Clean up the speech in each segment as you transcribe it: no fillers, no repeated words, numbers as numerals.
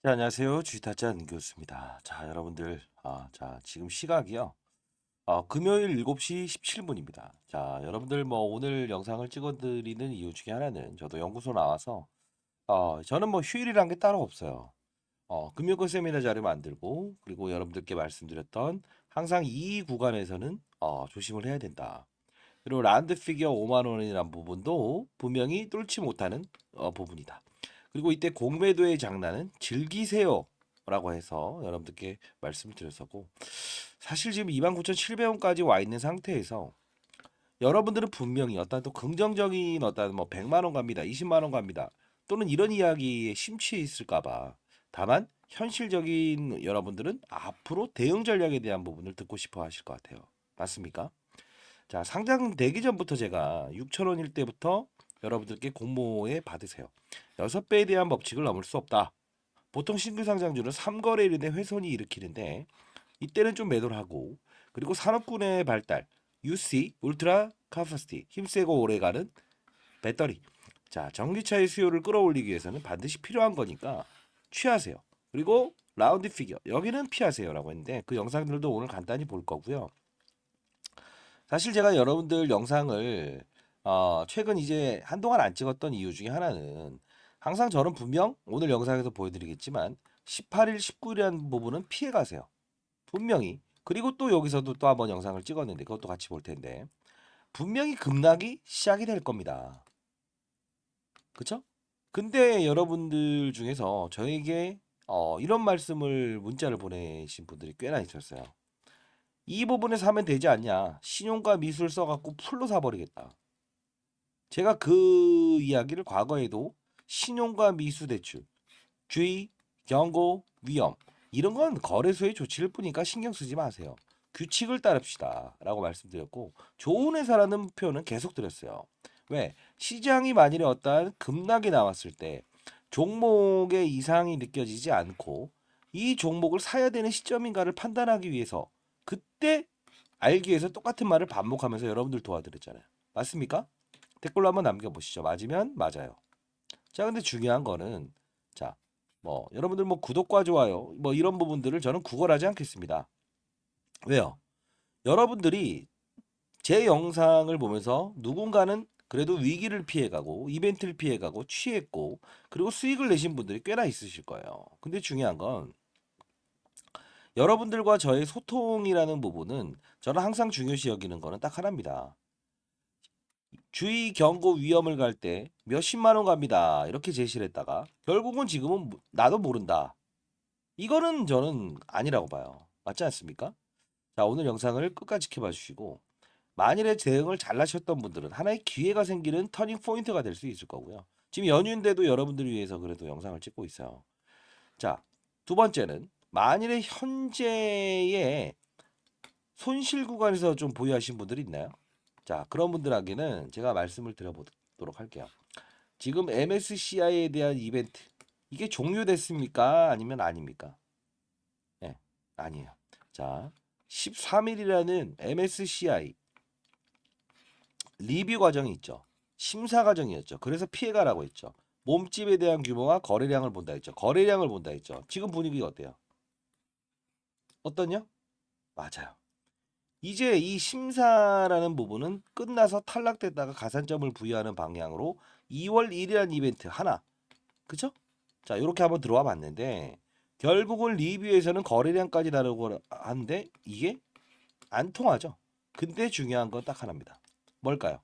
네, 안녕하세요. 주식타짜 교수입니다. 자, 여러분들, 지금 시각이요. 금요일 7시 17분입니다. 자, 여러분들 뭐 오늘 영상을 찍어드리는 이유 중에 하나는 저도 연구소 나와서 저는 뭐 휴일이란 게 따로 없어요. 금요일 세미나 자료 만들고 그리고 여러분들께 말씀드렸던 항상 이 구간에서는 조심을 해야 된다. 그리고 란드 피겨 5만 원이라는 부분도 분명히 뚫지 못하는 부분이다. 그리고 이때 공매도의 장난은 즐기세요 라고 해서 여러분들께 말씀을 드렸었고, 사실 지금 29,700원까지 와 있는 상태에서 여러분들은 분명히 어떤 또 긍정적인 어떤 뭐 100만 원 갑니다, 20만 원 갑니다 또는 이런 이야기에 심취해 있을까봐, 다만 현실적인 여러분들은 앞으로 대응 전략에 대한 부분을 듣고 싶어 하실 것 같아요. 맞습니까? 자, 상장되기 전부터 제가 6,000원일 때부터 여러분들께 공모에 받으세요. 6배에 대한 법칙을 넘을 수 없다. 보통 신규 상장주는 3거래일 이내 훼손이 일으키는데 이때는 좀 매도를 하고, 그리고 산업군의 발달, UC, 울트라 카파시티, 힘세고 오래가는 배터리. 자, 전기차의 수요를 끌어올리기 위해서는 반드시 필요한 거니까 취하세요. 그리고 라운드 피겨, 여기는 피하세요라고 했는데 그 영상들도 오늘 간단히 볼 거고요. 사실 제가 여러분들 영상을 최근 이제 한동안 안 찍었던 이유 중에 하나는, 항상 저는 분명 오늘 영상에서 보여드리겠지만 18일, 19일이라는 부분은 피해 가세요. 분명히. 그리고 또 여기서도 또 한번 영상을 찍었는데 그것도 같이 볼 텐데 분명히 급락이 시작이 될 겁니다. 그쵸? 근데 여러분들 중에서 저에게 이런 말씀을 문자를 보내신 분들이 꽤나 있었어요. 이 부분에 사면 되지 않냐? 신용과 미술 써갖고 풀로 사버리겠다. 제가 그 이야기를 과거에도 신용과 미수 대출, 주의, 경고, 위험 이런 건 거래소의 조치일 뿐이니까 신경 쓰지 마세요. 규칙을 따릅시다 라고 말씀드렸고, 좋은 회사라는 표현은 계속 드렸어요. 왜? 시장이 만일에 어떠한 급락이 나왔을 때 종목의 이상이 느껴지지 않고 이 종목을 사야 되는 시점인가를 판단하기 위해서, 그때 알기 위해서 똑같은 말을 반복하면서 여러분들 도와드렸잖아요. 맞습니까? 댓글로 한번 남겨보시죠. 맞으면 맞아요. 자, 근데 중요한 거는, 자, 뭐 여러분들 뭐 구독과 좋아요 뭐 이런 부분들을 저는 구걸하지 않겠습니다. 왜요? 여러분들이 제 영상을 보면서 누군가는 그래도 위기를 피해가고 이벤트를 피해가고 취했고 그리고 수익을 내신 분들이 꽤나 있으실 거예요. 근데 중요한 건, 여러분들과 저의 소통이라는 부분은 저는 항상 중요시 여기는 거는 딱 하나입니다. 주의 경고 위험을 갈 때 몇십만 원 갑니다, 이렇게 제시를 했다가 결국은 지금은 나도 모른다. 이거는 저는 아니라고 봐요. 맞지 않습니까? 자, 오늘 영상을 끝까지 지켜봐 주시고, 만일에 대응을 잘하셨던 분들은 하나의 기회가 생기는 터닝 포인트가 될 수 있을 거고요. 지금 연휴인데도 여러분들을 위해서 그래도 영상을 찍고 있어요. 자, 두 번째는 만일에 현재의 손실 구간에서 좀 보유하신 분들이 있나요? 자, 그런 분들에게는 제가 말씀을 드려보도록 할게요. 지금 MSCI에 대한 이벤트, 이게 종료됐습니까? 아니면 아닙니까? 네, 아니에요. 자, 13일이라는 MSCI 리뷰 과정이 있죠. 심사 과정이었죠. 그래서 피해가라고 했죠. 몸집에 대한 규모와 거래량을 본다 했죠. 거래량을 본다 했죠. 지금 분위기가 어때요? 어떠냐? 맞아요. 이제 이 심사라는 부분은 끝나서 탈락됐다가 가산점을 부여하는 방향으로 2월 1일이라는 이벤트 하나. 그죠? 자, 이렇게 한번 들어와 봤는데 결국은 리뷰에서는 거래량까지 다루고 하는데 이게 안 통하죠. 근데 중요한 건 딱 하나입니다. 뭘까요?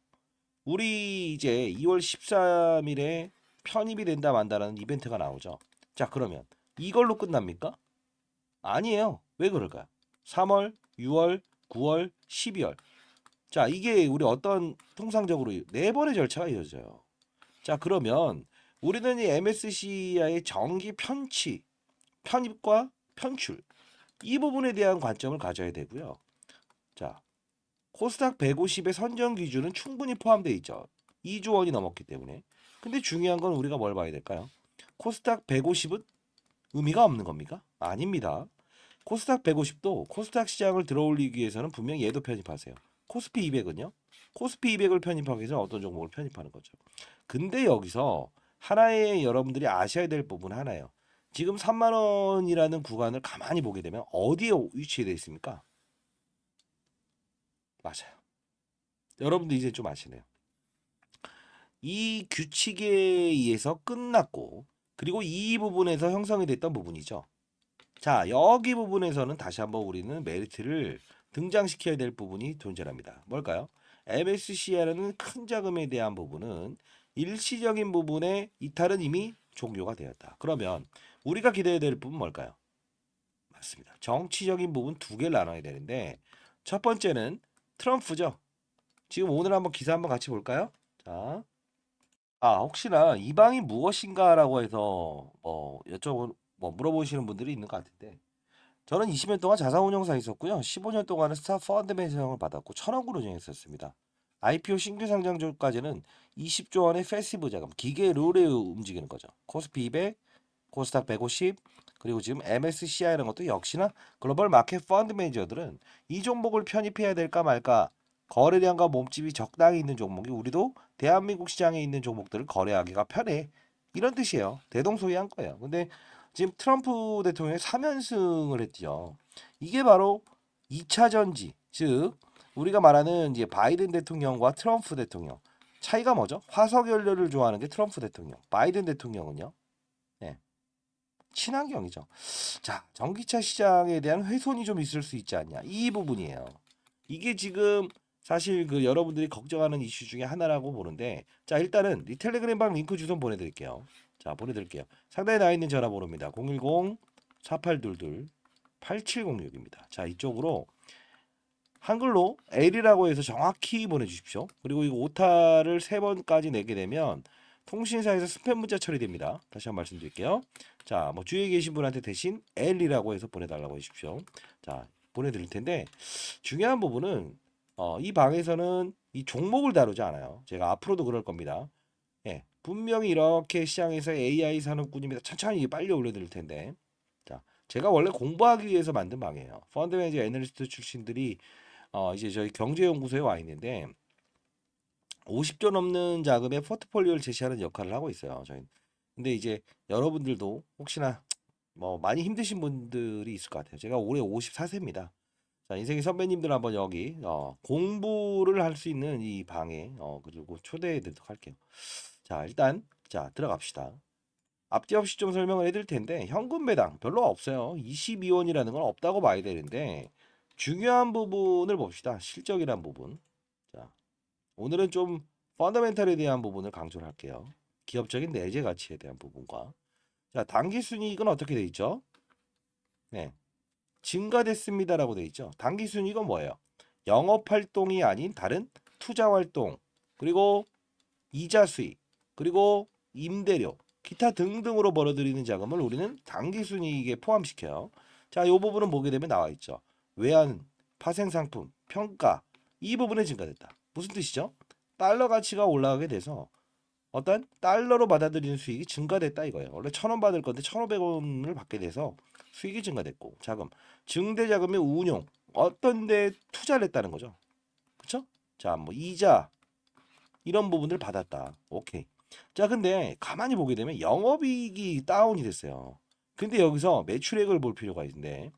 우리 이제 2월 13일에 편입이 된다 만다라는 이벤트가 나오죠. 자, 그러면 이걸로 끝납니까? 아니에요. 왜 그럴까요? 3월, 6월, 9월, 12월. 자, 이게 우리 어떤 통상적으로 네 번의 절차가 이어져요. 자, 그러면 우리는 이 MSCI의 정기 편취, 편입과 편출 이 부분에 대한 관점을 가져야 되고요. 자, 코스닥 150의 선정 기준은 충분히 포함되어 있죠. 2조 원이 넘었기 때문에. 근데 중요한 건 우리가 뭘 봐야 될까요? 코스닥 150은 의미가 없는 겁니까? 아닙니다. 코스닥 150도 코스닥 시장을 들어올리기 위해서는 분명히 얘도 편입하세요. 코스피 200은요? 코스피 200을 편입하기 위해서 어떤 종목을 편입하는 거죠. 근데 여기서 하나의 여러분들이 아셔야 될 부분 하나예요. 지금 3만 원이라는 구간을 가만히 보게 되면 어디에 위치되어 있습니까? 맞아요. 여러분도 이제 좀 아시네요. 이 규칙에 의해서 끝났고, 그리고 이 부분에서 형성이 됐던 부분이죠. 자, 여기 부분에서는 다시 한번 우리는 메리트를 등장시켜야 될 부분이 존재합니다. 뭘까요? MSCI라는 큰 자금에 대한 부분은 일시적인 부분의 이탈은 이미 종료가 되었다. 그러면 우리가 기대해야 될 부분 뭘까요? 맞습니다. 정치적인 부분 두 개를 나눠야 되는데, 첫 번째는 트럼프죠. 지금 오늘 한번 기사 한번 같이 볼까요? 자, 혹시나 이 방이 무엇인가라고 해서 물어보시는 분들이 있는 것 같은데, 저는 20년 동안 자산운용사에 있었고요. 15년 동안은 스타 펀드 매수형을 받았고 1,000억으로 운영했었습니다. IPO 신규 상장 전까지는 20조 원의 패시브 자금, 기계 룰에 움직이는 거죠. 코스피 200, 코스닥 150, 그리고 지금 MSCI라는 것도 역시나 글로벌 마켓 펀드 매니저들은 이 종목을 편입해야 될까 말까, 거래량과 몸집이 적당히 있는 종목이 우리도 대한민국 시장에 있는 종목들을 거래하기가 편해. 이런 뜻이에요. 대동소이한 거예요. 근데 지금 트럼프 대통령이 3연승을 했죠. 이게 바로 2차 전지, 즉 우리가 말하는 이제 바이든 대통령과 트럼프 대통령 차이가 뭐죠? 화석 연료를 좋아하는 게 트럼프 대통령, 바이든 대통령은요, 네, 친환경이죠. 자, 전기차 시장에 대한 훼손이 좀 있을 수 있지 않냐, 이 부분이에요. 이게 지금 사실 그 여러분들이 걱정하는 이슈 중에 하나라고 보는데, 자, 일단은 이 텔레그램방 링크 주소 보내드릴게요. 자, 보내드릴게요. 상단에 나와 있는 전화번호입니다. 010-4822-8706입니다. 자, 이쪽으로 한글로 L이라고 해서 정확히 보내주십시오. 그리고 이거 오타를 3번까지 내게 되면 통신사에서 스팸 문자 처리됩니다. 다시 한번 말씀드릴게요. 자, 뭐 주위에 계신 분한테 대신 L이라고 해서 보내달라고 해주십시오. 자, 보내드릴 텐데, 중요한 부분은 이 방에서는 이 종목을 다루지 않아요. 제가 앞으로도 그럴 겁니다. 예, 분명히 이렇게 시장에서 AI 산업군입니다. 천천히 빨리 올려드릴 텐데, 자, 제가 원래 공부하기 위해서 만든 방이에요. 펀드 매니저 애널리스트 출신들이 이제 저희 경제연구소에 와 있는데 50조 넘는 자금의 포트폴리오를 제시하는 역할을 하고 있어요. 저희. 근데 이제 여러분들도 혹시나 뭐 많이 힘드신 분들이 있을 것 같아요. 제가 올해 54세입니다. 자, 인생의 선배님들 한번 여기 공부를 할 수 있는 이 방에 그리고 초대해 드리도록 할게요. 자, 일단 자, 들어갑시다. 앞뒤 없이 좀 설명을 해드릴 텐데, 현금 배당 별로 없어요. 22원이라는 건 없다고 봐야 되는데, 중요한 부분을 봅시다. 실적이란 부분. 자, 오늘은 좀 펀더멘탈에 대한 부분을 강조를 할게요. 기업적인 내재 가치에 대한 부분과, 자, 당기 순이익은 어떻게 돼 있죠? 네, 증가됐습니다라고 돼 있죠. 당기 순이익은 뭐예요? 영업 활동이 아닌 다른 투자 활동, 그리고 이자 수익, 그리고 임대료, 기타 등등으로 벌어들이는 자금을 우리는 당기순이익에 포함시켜요. 자, 이 부분은 보게 되면 나와 있죠. 외환, 파생상품, 평가, 이 부분에 증가됐다. 무슨 뜻이죠? 달러 가치가 올라가게 돼서 어떤 달러로 받아들이는 수익이 증가됐다 이거예요. 원래 1,000원 받을 건데 1,500원을 받게 돼서 수익이 증가됐고, 자금, 증대 자금의 운용, 어떤 데 투자를 했다는 거죠. 그렇죠? 자, 뭐 이자, 이런 부분을 받았다. 오케이. 자, 근데 가만히 보게 되면 영업이익이 다운이 됐어요. 근데 여기서 매출액을 볼 필요가 있는데,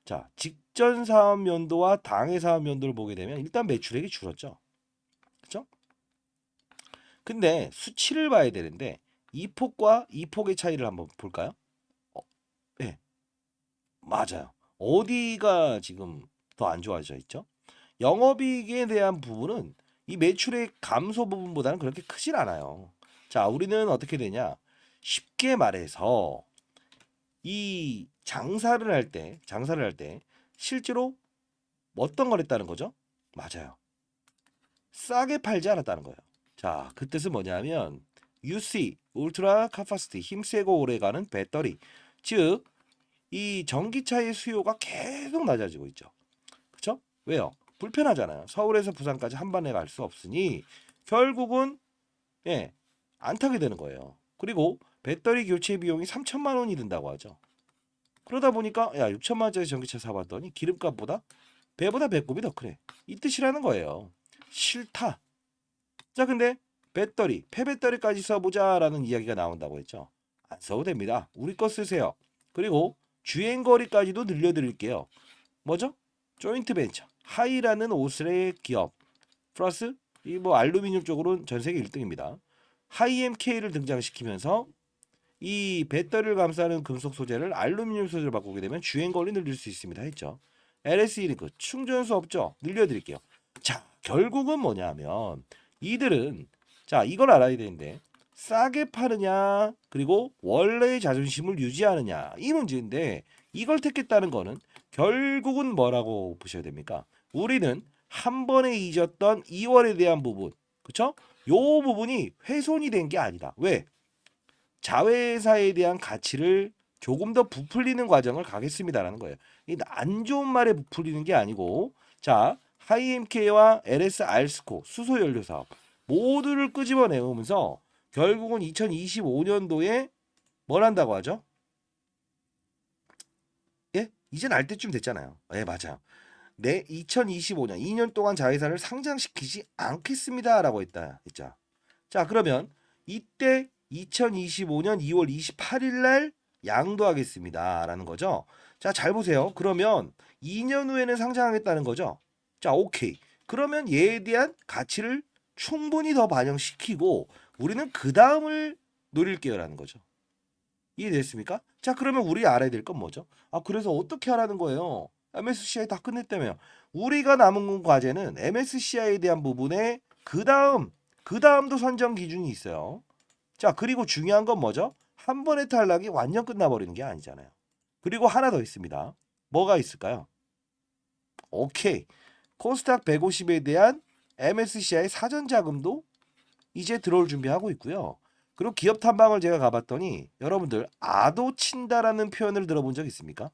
자, 직전 사업 연도와 당해 사업 연도를 보게 되면 일단 매출액이 줄었죠. 그렇죠? 근데 수치를 봐야 되는데 이 폭과 이 폭의 차이를 한번 볼까요? 어, 네, 맞아요. 어디가 지금 더 안 좋아져 있죠? 영업이익에 대한 부분은 이 매출의 감소 부분보다는 그렇게 크진 않아요. 자, 우리는 어떻게 되냐? 쉽게 말해서 이 장사를 할 때 실제로 어떤 걸 했다는 거죠? 맞아요. 싸게 팔지 않았다는 거예요. 자, 그 뜻은 뭐냐면 UC, 울트라 카파시티, 힘세고 오래가는 배터리. 즉, 이 전기차의 수요가 계속 낮아지고 있죠. 그렇죠? 왜요? 불편하잖아요. 서울에서 부산까지 한 번에 갈 수 없으니 결국은 예, 안 타게 되는 거예요. 그리고 배터리 교체 비용이 3천만 원이 든다고 하죠. 그러다 보니까 야, 6천만 원짜리 전기차 사봤더니 기름값보다 배보다 배꼽이 더 크네. 이 뜻이라는 거예요. 싫다. 자, 근데 배터리, 폐배터리까지 써보자라는 이야기가 나온다고 했죠. 안 써도 됩니다. 우리 거 쓰세요. 그리고 주행거리까지도 늘려드릴게요. 뭐죠? 조인트 벤처 하이라는 오스의 기업 플러스 이 뭐 알루미늄 쪽으로는 전 세계 1등입니다. 하이엠K를 등장시키면서 이 배터리를 감싸는 금속 소재를 알루미늄 소재로 바꾸게 되면 주행거리 늘릴 수 있습니다 했죠. LSE 링크 충전소 없죠? 늘려드릴게요. 자, 결국은 뭐냐면 이들은 자 이걸 알아야 되는데 싸게 파느냐 그리고 원래의 자존심을 유지하느냐 이 문제인데 이걸 택했다는 거는 결국은 뭐라고 보셔야 됩니까? 우리는 한 번에 잊었던 2월에 대한 부분 그쵸? 요 부분이 훼손이 된 게 아니다. 왜? 자회사에 대한 가치를 조금 더 부풀리는 과정을 가겠습니다라는 거예요. 이 안 좋은 말에 부풀리는 게 아니고 자 하이엠K와 LS 알스코 수소 연료 사업 모두를 끄집어내면서 결국은 2025년도에 뭘 한다고 하죠? 예? 이젠 알 때쯤 됐잖아요. 예, 맞아요. 내 2025년 2년 동안 자회사를 상장시키지 않겠습니다라고 했죠. 자, 그러면 이때 2025년 2월 28일 날 양도하겠습니다라는 거죠. 자, 잘 보세요. 그러면 2년 후에는 상장하겠다는 거죠. 자, 오케이. 그러면 얘에 대한 가치를 충분히 더 반영시키고 우리는 그 다음을 노릴게요라는 거죠. 이해됐습니까? 자, 그러면 우리 알아야 될 건 뭐죠? 아, 그래서 어떻게 하라는 거예요? MSCI 다 끝냈다며요. 우리가 남은 과제는 MSCI에 대한 부분에 그 다음도 선정 기준이 있어요. 자, 그리고 중요한 건 뭐죠? 한 번의 탈락이 완전 끝나버리는 게 아니잖아요. 그리고 하나 더 있습니다. 뭐가 있을까요? 오케이. 코스닥 150에 대한 MSCI 사전 자금도 이제 들어올 준비하고 있고요. 그리고 기업 탐방을 제가 가봤더니 여러분들 아도 친다라는 표현을 들어본 적 있습니까?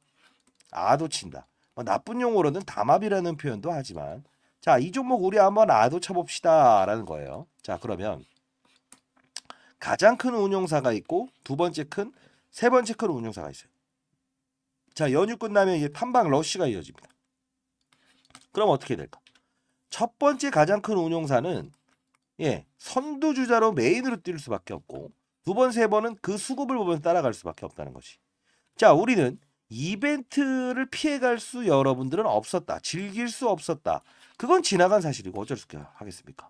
아도 친다. 뭐 나쁜 용어로는 담합이라는 표현도 하지만 자, 이 종목 우리 한번 아도 쳐봅시다라는 거예요. 자, 그러면 가장 큰 운용사가 있고 세 번째 큰 운용사가 있어요. 자, 연휴 끝나면 이제 탐방 러쉬가 이어집니다. 그럼 어떻게 될까? 첫 번째 가장 큰 운용사는 선두주자로 메인으로 뛸 수밖에 없고 두 번, 세 번은 그 수급을 보면서 따라갈 수밖에 없다는 것이. 자, 우리는 이벤트를 피해갈 수 여러분들은 없었다. 즐길 수 없었다. 그건 지나간 사실이고 어쩔 수 없게 하겠습니까?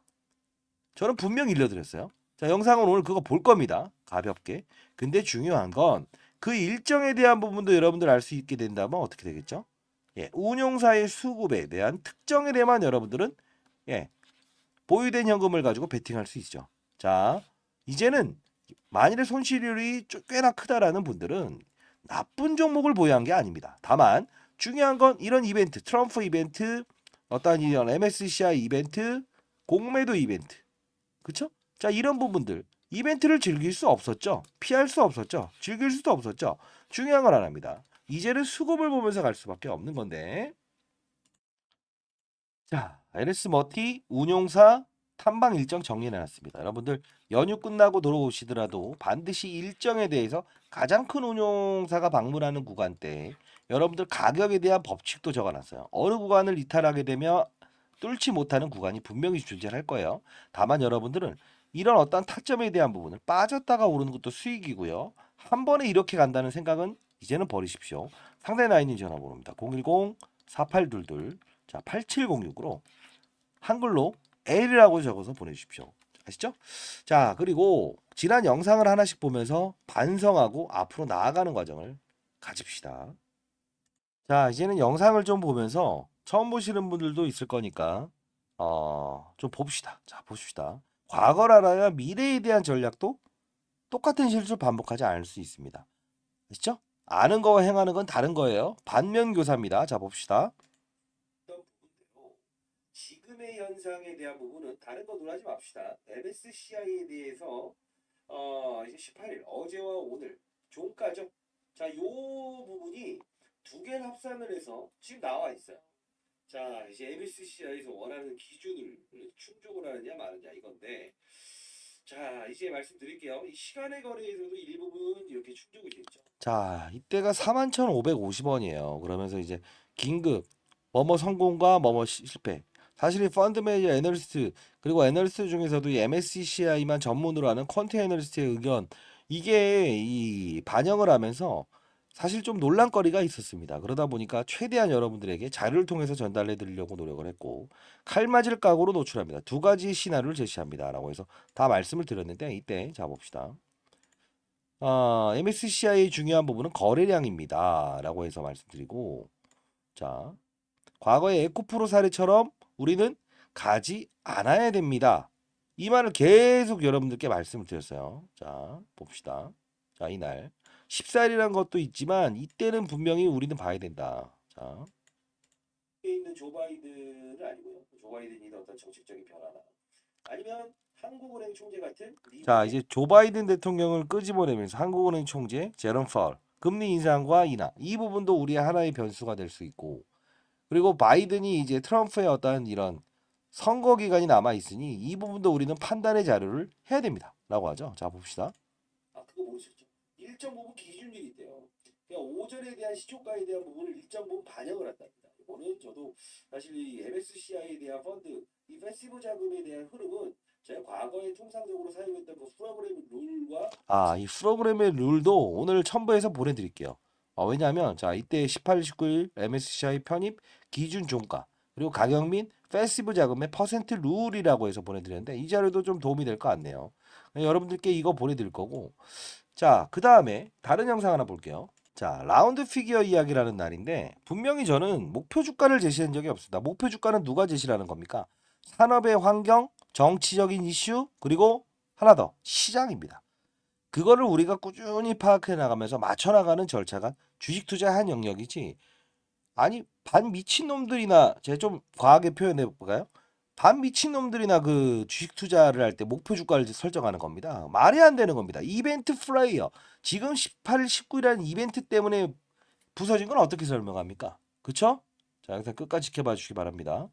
저는 분명히 일러드렸어요. 자, 영상은 오늘 그거 볼 겁니다. 가볍게. 근데 중요한 건 그 일정에 대한 부분도 여러분들 알 수 있게 된다면 어떻게 되겠죠? 운용사의 수급에 대한 특정에 대해만 여러분들은 보유된 현금을 가지고 베팅할 수 있죠. 자, 이제는 만일의 손실률이 꽤나 크다라는 분들은 나쁜 종목을 보유한 게 아닙니다. 다만 중요한 건 이런 이벤트, 트럼프 이벤트, 어떤 이런 MSCI 이벤트, 공매도 이벤트, 그렇죠? 자, 이런 부분들 이벤트를 즐길 수 없었죠. 피할 수 없었죠. 즐길 수도 없었죠. 중요한 건 하나입니다. 이제는 수급을 보면서 갈 수밖에 없는 건데. 자, LS 머티 운용사 탐방 일정 정리해놨습니다. 여러분들 연휴 끝나고 들어오시더라도 반드시 일정에 대해서 가장 큰 운용사가 방문하는 구간대 여러분들 가격에 대한 법칙도 적어놨어요. 어느 구간을 이탈하게 되면 뚫지 못하는 구간이 분명히 존재할 거예요. 다만 여러분들은 이런 어떤 타점에 대한 부분을 빠졌다가 오르는 것도 수익이고요. 한 번에 이렇게 간다는 생각은 이제는 버리십시오. 상대 라인님 전화번호입니다. 010-4822 자, 8706으로 한글로 L이라고 적어서 보내주십시오. 아시죠? 자, 그리고 지난 영상을 하나씩 보면서 반성하고 앞으로 나아가는 과정을 가집시다. 자, 이제는 영상을 좀 보면서 처음 보시는 분들도 있을 거니까 좀 봅시다. 자, 보십시다. 과거를 알아야 미래에 대한 전략도 똑같은 실수를 반복하지 않을 수 있습니다. 아시죠? 아는 거와 행하는 건 다른 거예요. 반면교사입니다. 자, 봅시다. 지금의 현상에 대한 부분은 다른 거 논하지 맙시다. MSCI에 대해서 이제 18일 어제와 오늘 종가죠. 자, 요 부분이 두 개를 합산을 해서 지금 나와 있어요. 자, 이제 MSCI에서 원하는 기준을 충족을 하느냐 마느냐 이건데 자, 이제 말씀드릴게요. 이 시간의 거래에서도 일부분 이렇게 충족이 됐죠. 자, 이때가 41,550원이에요. 그러면서 이제 긴급 뭐뭐 성공과 뭐뭐 실패. 사실 이 펀드 매니저 애널리스트 그리고 애널리스트 중에서도 이 MSCI만 전문으로 하는 퀀트 애널리스트의 의견 이게 이 반영을 하면서 사실 좀 논란거리가 있었습니다. 그러다 보니까 최대한 여러분들에게 자료를 통해서 전달해 드리려고 노력을 했고 칼 맞을 각오로 노출합니다. 두 가지 시나리오를 제시합니다라고 해서 다 말씀을 드렸는데 이때 자 봅시다. MSCI의 중요한 부분은 거래량입니다라고 해서 말씀드리고 자 과거의 에코프로 사례처럼 우리는 가지 않아야 됩니다. 이 말을 계속 여러분들께 말씀을 드렸어요. 자, 봅시다. 자, 이날 14일이란 것도 있지만 이때는 분명히 우리는 봐야 된다. 자, 있는 조 바이든은 아니고요. 조 바이든이 어떤 정책적인 변화나 아니면 한국은행 총재 같은 자, 이제 조 바이든 대통령을 끄집어내면서 한국은행 총재 제롬 파월 금리 인상과 인하 이 부분도 우리의 하나의 변수가 될 수 있고 그리고 바이든이 이제 트럼프의 어떤 이런 선거 기간이 남아 있으니 이 부분도 우리는 판단의 자료를 해야 됩니다.라고 하죠. 자 봅시다. 그거 모르셨죠? 일정 부분 기준율이 있대요. 그러니까 오전에 대한 시초가에 대한 부분을 일정 부분 반영을 한답니다. 이거는 저도 사실 이 MSCI에 대한 펀드, 이 패시브 자금에 대한 흐름은 제가 과거에 통상적으로 사용했던 그 프로그램 룰과 이 프로그램의 룰도 오늘 첨부해서 보내드릴게요. 왜냐하면 자 이때 18, 19일 MSCI 편입 기준 종가 그리고 가격 및 패시브 자금의 퍼센트 룰이라고 해서 보내드렸는데 이 자료도 좀 도움이 될 것 같네요. 여러분들께 이거 보내드릴 거고 자 그 다음에 다른 영상 하나 볼게요. 자 라운드 피규어 이야기라는 날인데 분명히 저는 목표 주가를 제시한 적이 없습니다. 목표 주가는 누가 제시하는 겁니까? 산업의 환경, 정치적인 이슈 그리고 하나 더 시장입니다. 그거를 우리가 꾸준히 파악해 나가면서 맞춰 나가는 절차가 주식 투자한 영역이지. 아니 반 미친놈들이나 제가 좀 과하게 표현해 볼까요? 반 미친놈들이나 그 주식 투자를 할 때 목표 주가를 설정하는 겁니다. 말이 안 되는 겁니다. 이벤트 플레이어. 지금 18일, 19일이라는 이벤트 때문에 부서진 건 어떻게 설명합니까? 그쵸? 자, 영상 끝까지 지켜봐 주시기 바랍니다.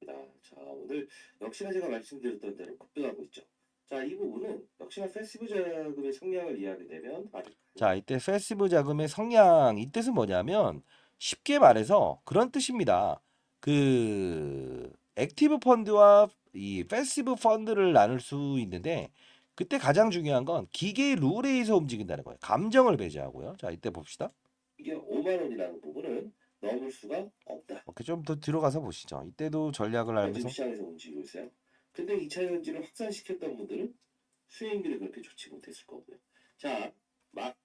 자, 오늘 역시나 제가 말씀드렸던 대로 급등하고 있죠. 자, 이 부분은 역시나 패시브 자금의 성향을 이해하게 되면 자, 이때 패시브 자금의 성향 이 뜻은 뭐냐면 쉽게 말해서 그런 뜻입니다. 그 액티브 펀드와 이 패시브 펀드를 나눌 수 있는데 그때 가장 중요한 건 기계의 룰에 의해서 움직인다는 거예요. 감정을 배제하고요. 자, 이때 봅시다. 이게 5만 원이라는 부분은 넘을 수가 없다. 오케이, 좀 더 들어가서 보시죠. 이때도 전략을 알면서 시장에서 움직이고 있어요. 근데 2차 전지를 확산시켰던 분들은 수익률이 그렇게 좋지 못했을 거고요. 자,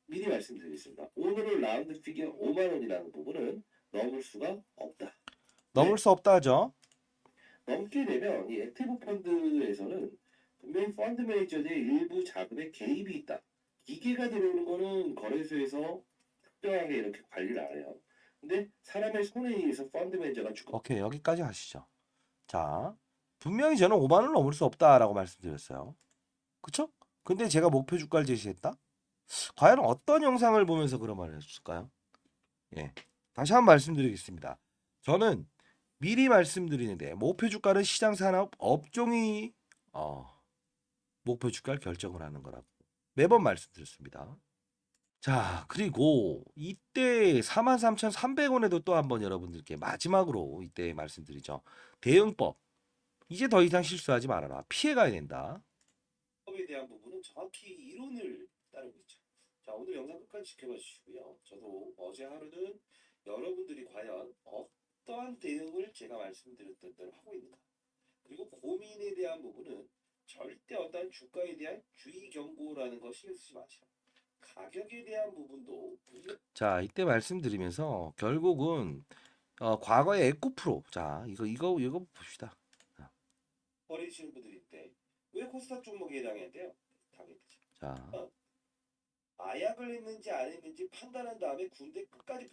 미리 말씀드리겠습니다. 오늘은 라운드 피겨 5만 원이라는 부분은 넘을 수가 없다. 넘을 수 없다죠. 넘게 되면 이 액티브 펀드에서는 분명히 펀드 매니저들의 일부 자금의 개입이 있다. 기계가 들어오는 거는 거래소에서 특별하게 이렇게 관리를 안 해요. 근데 사람의 손에 의해서 펀드 매니저가 오케이, 여기까지 하시죠. 자, 분명히 저는 5만 원을 넘을 수 없다라고 말씀드렸어요. 그쵸? 근데 제가 목표 주가를 제시했다? 과연 어떤 영상을 보면서 그런 말을 했을까요? 예. 다시 한번 말씀드리겠습니다. 저는 미리 말씀드리는데 목표 주가는 시장 산업 업종이 목표 주가를 결정을 하는 거라고 매번 말씀드렸습니다. 자, 그리고 이때 43,300원에도 또 한번 여러분들께 마지막으로 이때 말씀드리죠. 대응법. 이제 더 이상 실수하지 말아라. 피해가야 된다. 법에 대한 부분은 정확히 이론을 따르고 있죠. 자, 오늘 영상 끝까지 지켜봐 주시고요. 저도 어제 하루는 여러분들이 과연 어떠한 대응을 제가 말씀드렸던 대로 하고 있는가. 그리고 고민에 대한 부분은 절대 어떤 주가에 대한 주의 경고라는 거 신경 쓰지 마시고 가격에 대한 부분도 자, 이때 말씀드리면서 결국은 과거의 에코프로 자, 이거 봅시다. 버리시는 분들인데 왜 코스닥 종목에 해당해야 돼요? 당연히죠. 자, 마약을 했는지 안 했는지 판단한 다음에 군대 끝까지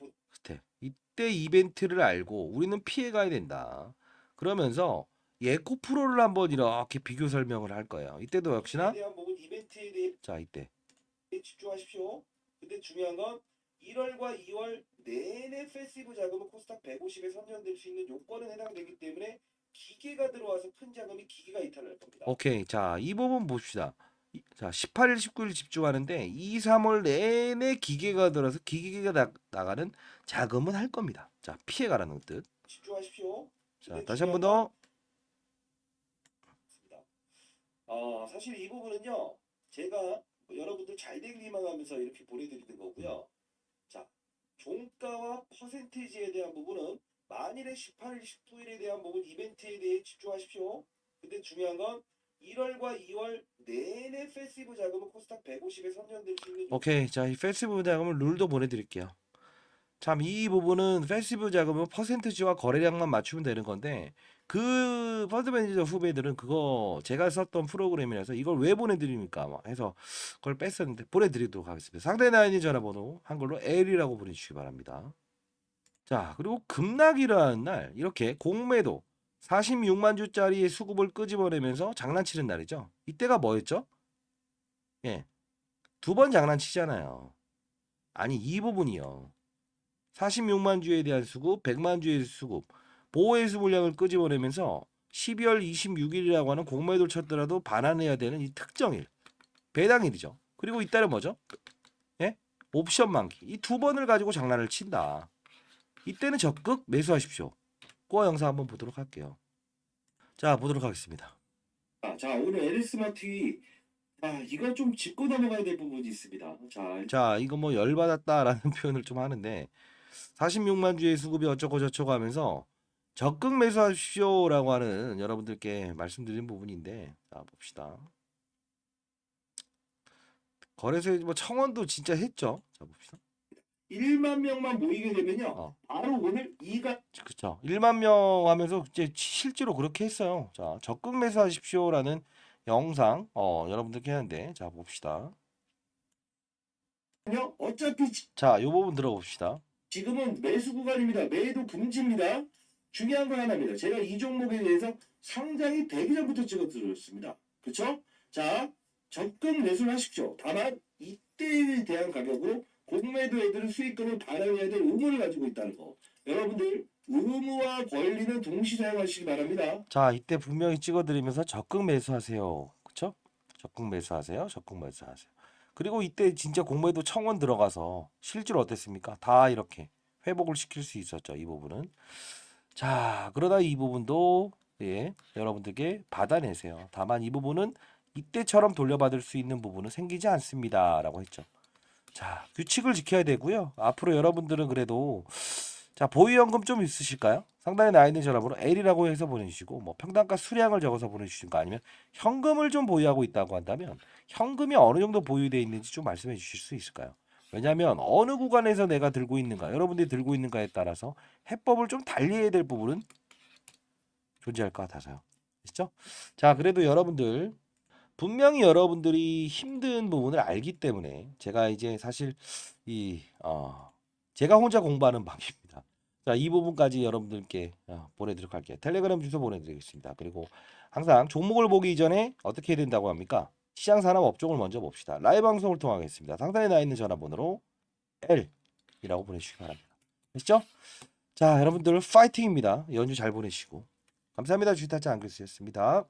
이때 이벤트를 알고 우리는 피해가야 된다. 그러면서 에코프로를 한번 이렇게 비교 설명을 할 거예요. 이때도 역시나 이벤트에 대해 자, 이때 집중하십시오. 근데 중요한 건 1월과 2월 내내 패시브 자금은 코스닥 150에 선전될 수 있는 요건은 해당되기 때문에 기계가 들어와서 큰 자금이 기계가 이탈할 겁니다. 오케이. 자, 이 부분 봅시다. 자, 18일, 19일 집중하는데 2, 3월 내내 기계가 들어서 기계가 나가는 자금은 할 겁니다. 자, 피해가라는 뜻. 집중하십시오. 자, 다시 한 번 더. 사실 이 부분은요. 제가 여러분들 잘 되길 희망하면서 이렇게 보내드리는 거고요. 자, 종가와 퍼센테이지에 대한 부분은 만일에 18일, 19일에 대한 부분 이벤트에 대해 집중하십시오. 근데 중요한 건 1월과 2월 내내 페스티브 자금은 코스닥 150에 선정될 수 있는. 오케이. 자, 이 페스티브 자금을 룰도 보내드릴게요. 참, 이 부분은 페스티브 자금은 퍼센트지와 거래량만 맞추면 되는 건데, 그 펀드 매니저 후배들은 그거 제가 썼던 프로그램이라서 이걸 왜 보내드립니까? 막 해서 그걸 뺐었는데 보내드리도록 하겠습니다. 상대 나인이 전화번호 한글로 L이라고 보내주시기 바랍니다. 자, 그리고 급락이라는 날 이렇게 공매도 46만 주짜리 수급을 끄집어내면서 장난치는 날이죠. 이때가 뭐였죠? 예, 두 번 장난치잖아요. 아니, 이 부분이요. 46만 주에 대한 수급, 100만 주의 수급, 보호해수 물량을 끄집어내면서 12월 26일이라고 하는 공매도를 쳤더라도 반환해야 되는 이 특정일, 배당일이죠. 그리고 이따는 뭐죠? 예? 옵션 만기. 이 두 번을 가지고 장난을 친다. 이때는 적극 매수하십시오. 그 영상 한번 보도록 할게요. 자, 보도록 하겠습니다. 자, 오늘 에리스마 TV. 이거 좀 짚고 넘어가야 될 부분이 있습니다. 자, 이거 뭐 열받았다라는 표현을 좀 하는데 46만 주의 수급이 어쩌고 저쩌고 하면서 적극 매수하십시오라고 하는 여러분들께 말씀드린 부분인데, 자, 봅시다. 거래소에 뭐 청원도 진짜 했죠. 자, 봅시다. 1만 명만 모이게 되면요. 바로 오늘 그쵸. 1만 명 하면서 이제 실제로 그렇게 했어요. 자, 적극 매수하십시오라는 영상 여러분들께 하는데, 자, 봅시다. 어차피 자, 이 부분 들어봅시다. 지금은 매수 구간입니다. 매도 금지입니다. 중요한 거 하나입니다. 제가 이 종목에 대해서 상장이 되기 전부터 찍어드렸습니다. 그렇죠? 자, 적극 매수를 하십시오. 다만 이때에 대한 가격으로 공매도 애들은 수익금을 반환해야 될 의무를 가지고 있다는 거. 여러분들 의무와 권리는 동시 사용하시기 바랍니다. 자, 이때 분명히 찍어드리면서 적극 매수하세요. 그렇죠? 적극 매수하세요. 적극 매수하세요. 그리고 이때 진짜 공매도 청원 들어가서 실제로 어땠습니까? 다 이렇게 회복을 시킬 수 있었죠. 이 부분은. 자, 그러다 이 부분도 여러분들께 받아내세요. 다만 이 부분은 이때처럼 돌려받을 수 있는 부분은 생기지 않습니다라고 했죠. 자, 규칙을 지켜야 되고요. 앞으로 여러분들은 그래도 자, 보유연금 좀 있으실까요? 상단에 나와 있는 전화번호 L이라고 해서 보내주시고 뭐 평단가 수량을 적어서 보내주시는 거 아니면 현금을 좀 보유하고 있다고 한다면 현금이 어느 정도 보유되어 있는지 좀 말씀해 주실 수 있을까요? 왜냐하면 어느 구간에서 내가 들고 있는가, 여러분들이 들고 있는가에 따라서 해법을 좀 달리해야 될 부분은 존재할 것 같아서요. 아시죠? 자, 그래도 여러분들 분명히 여러분들이 힘든 부분을 알기 때문에 제가 이제 사실 제가 혼자 공부하는 방입니다. 자, 이 부분까지 여러분들께 보내드리도록 할게요. 텔레그램 주소 보내드리겠습니다. 그리고 항상 종목을 보기 이전에 어떻게 해야 된다고 합니까? 시장 산업 업종을 먼저 봅시다. 라이브 방송을 통하겠습니다. 상단에 나와 있는 전화번호로 L이라고 보내주시기 바랍니다. 아시죠? 자, 여러분들 파이팅입니다. 연주 잘 보내시고 감사합니다. 주식타짜 안교수였습니다.